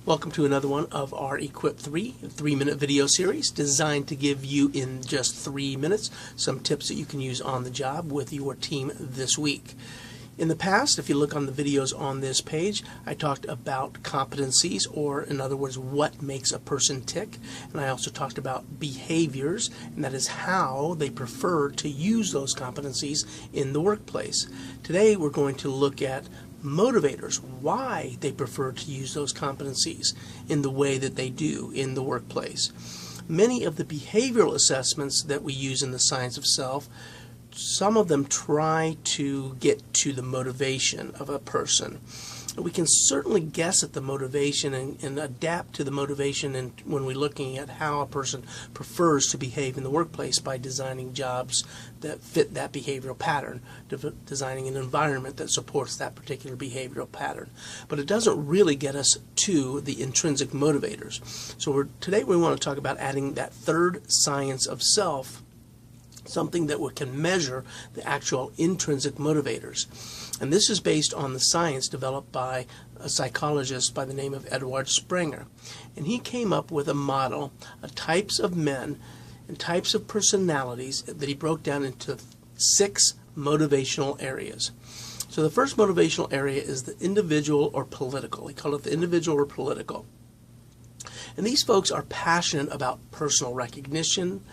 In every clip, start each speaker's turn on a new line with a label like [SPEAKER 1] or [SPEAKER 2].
[SPEAKER 1] Welcome to another one of our Equip 3 3-minute video series designed to give you in just 3 minutes some tips that you can use on the job with your team this week. In the past, if you look on the videos on this page, I talked about competencies, or in other words, what makes a person tick. And I also talked about behaviors, and that is how they prefer to use those competencies in the workplace. Today, we're going to look at motivators, why they prefer to use those competencies in the way that they do in the workplace. Many of the behavioral assessments that we use in the science of self, some of them try to get to the motivation of a person. We can certainly guess at the motivation and adapt to the motivation when we're looking at how a person prefers to behave in the workplace by designing jobs that fit that behavioral pattern, designing an environment that supports that particular behavioral pattern. But it doesn't really get us to the intrinsic motivators. So today we want to talk about adding that third science of self, something that we can measure the actual intrinsic motivators. And this is based on the science developed by a psychologist by the name of Edward Springer. And he came up with a model of types of men and types of personalities that he broke down into 6 motivational areas. So the first motivational area is the individual or political. He called it the individual or political. And these folks are passionate about personal recognition,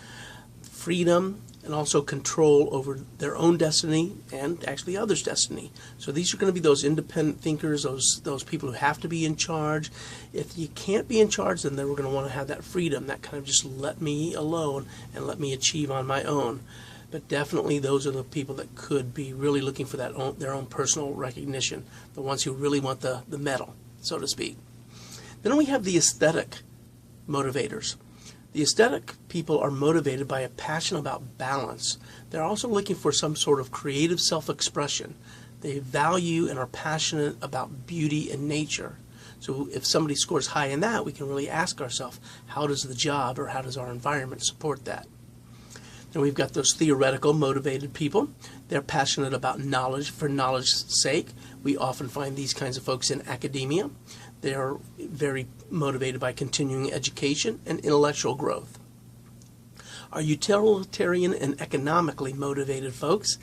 [SPEAKER 1] freedom, and also control over their own destiny and actually others' destiny. So these are going to be those independent thinkers, those people who have to be in charge. If you can't be in charge, then we're going to want to have that freedom, that kind of just let me alone and let me achieve on my own. But definitely those are the people that could be really looking for their own personal recognition, the ones who really want the medal, so to speak. Then we have the aesthetic motivators. The aesthetic people are motivated by a passion about balance. They're also looking for some sort of creative self-expression. They value and are passionate about beauty and nature. So if somebody scores high in that, we can really ask ourselves, how does the job or how does our environment support that? Then we've got those theoretical motivated people. They're passionate about knowledge for knowledge's sake. We often find these kinds of folks in academia. They are very motivated by continuing education and intellectual growth. Our utilitarian and economically motivated folks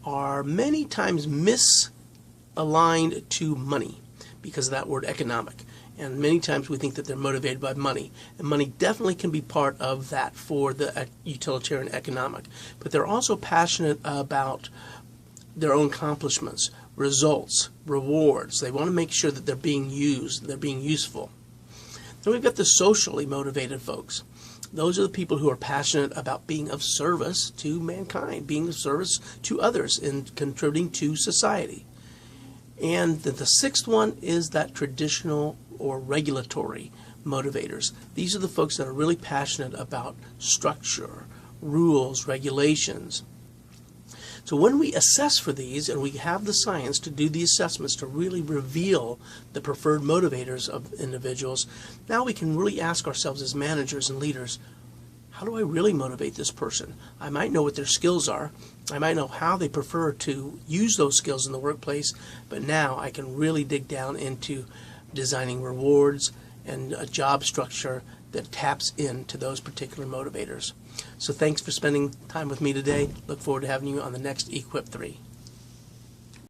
[SPEAKER 1] are many times misaligned to money because of that word economic. And many times we think that they're motivated by money. And money definitely can be part of that for the utilitarian economic. But they're also passionate about their own accomplishments, results, rewards. They want to make sure that they're being used, they're being useful. Then we've got the socially motivated folks. Those are the people who are passionate about being of service to mankind, being of service to others, and contributing to society. And the 6th one is that traditional or regulatory motivators. These are the folks that are really passionate about structure, rules, regulations. So when we assess for these, and we have the science to do the assessments to really reveal the preferred motivators of individuals, now we can really ask ourselves as managers and leaders, how do I really motivate this person? I might know what their skills are. I might know how they prefer to use those skills in the workplace, but now I can really dig down into designing rewards and a job structure that taps into those particular motivators. So thanks for spending time with me today. Look forward to having you on the next Equip 3.